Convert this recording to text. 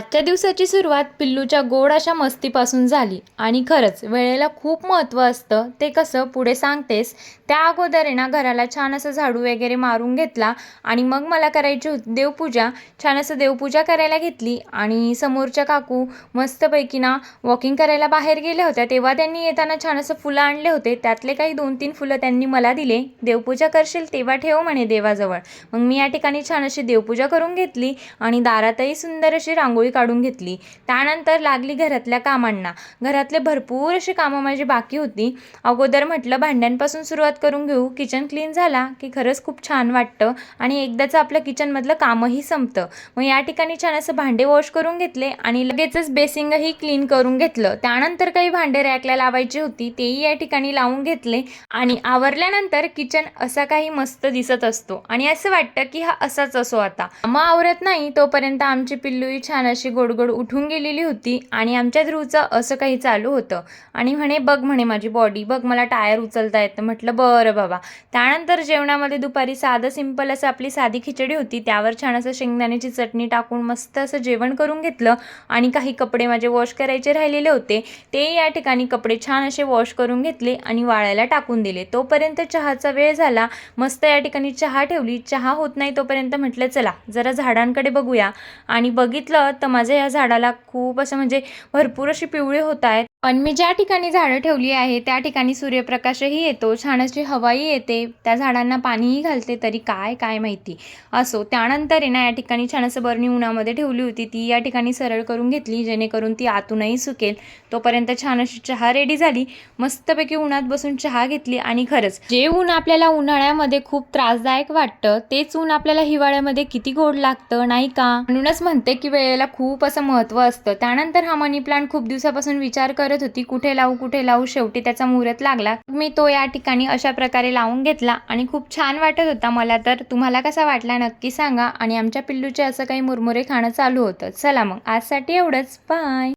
आजच्या दिवसाची सुरुवात पिल्लूच्या गोड अशा मस्तीपासून झाली आणि खरंच वेळेला खूप महत्त्व असतं. ते कसं पुढे सांगतेस. त्या अगोदर आहे ना घराला छान असं झाडू वगैरे मारून घेतला आणि मग मला करायची होती देवपूजा. छान असं देवपूजा करायला घेतली आणि समोरच्या काकू मस्तपैकी ना वॉकिंग करायला बाहेर गेल्या होत्या. तेव्हा त्यांनी येताना छान असं फुलं आणले होते. त्यातले काही 2-3 फुलं त्यांनी मला दिले. देवपूजा करशील तेव्हा ठेव म्हणे देवाजवळ. मग मी या ठिकाणी छान अशी देवपूजा करून घेतली आणि दारातही सुंदर अशी रांगोळी काढून घेतली. त्यानंतर लागली घरातल्या कामांना. घरातले भरपूर अशी कामं माझी बाकी होती. अगोदर म्हटलं भांड्यांपासून सुरुवात करून घेऊ. किचन क्लीन झाला की खरंच खूप छान वाटतं आणि एकदाच आपलं किचनमधलं कामही संपतं. मग या ठिकाणी छान असं भांडे वॉश करून घेतले आणि लगेचच बेसिंगही क्लीन करून घेतलं. त्यानंतर काही भांडे रॅकला लावायची होती तेही या ठिकाणी लावून घेतले आणि आवरल्यानंतर किचन असा काही मस्त दिसत असतो आणि असं वाटतं की हा असाच असो. आता मग आवरत नाही तोपर्यंत आमची पिल्लूही छान अशी गोडगोड उठून गेलेली होती आणि आमच्या ध्रुवचं असं काही चालू होतं आणि म्हणे बघ म्हणे माझी बॉडी बघ, मला टायर उचलता येतं. म्हटलं बरं बाबा. त्यानंतर जेवणामध्ये दुपारी साधं सिंपल असं आपली साधी खिचडी होती. त्यावर छान असं शेंगदाण्याची चटणी टाकून मस्त असं जेवण करून घेतलं आणि काही कपडे माझे वॉश करायचे राहिलेले होते ते या ठिकाणी कपडे छान असे वॉश करून घेतले आणि वाळायला टाकून दिले. तोपर्यंत चहाचा वेळ झाला. मस्त या ठिकाणी चहा ठेवली. चहा होत नाही तोपर्यंत म्हटलं चला जरा झाडांकडे बघूया आणि बघितलं तर माझ्या या झाडाला खूप असं म्हणजे भरपूर अशी पिवळी होत आहेत. पण मी ज्या ठिकाणी झाडं ठेवली आहे त्या ठिकाणी सूर्यप्रकाशही येतो, छान अशी हवाही येते, त्या झाडांना पाणीही घालते, तरी काय काय माहिती असो. त्यानंतर आहे ना या ठिकाणी छान असं बरणी उन्हामध्ये ठेवली होती ती या ठिकाणी सरळ करून घेतली जेणेकरून ती आतूनही सुकेल. तोपर्यंत छान अशी चहा रेडी झाली. मस्तपैकी उन्हात बसून चहा घेतली आणि खरंच जे ऊन आपल्याला उन्हाळ्यामध्ये खूप त्रासदायक वाटतं तेच ऊन आपल्याला हिवाळ्यामध्ये किती गोड लागतं नाही का. म्हणूनच म्हणते की वेळेला खूप असं महत्त्व असतं. त्यानंतर हा मनी प्लांट खूप दिवसापासून विचार करत होती कुठे लावू. शेवटी त्याचा मुहूर्त लागला. मी तो या ठिकाणी अशा प्रकारे लावून घेतला आणि खूप छान वाटत होता मला तर. तुम्हाला कसा वाटला नक्की सांगा. आणि आमच्या पिल्लूचे असं काही मुरमुरे खाणं चालू होतं. चला मग आजसाठी एवढंच. बाय.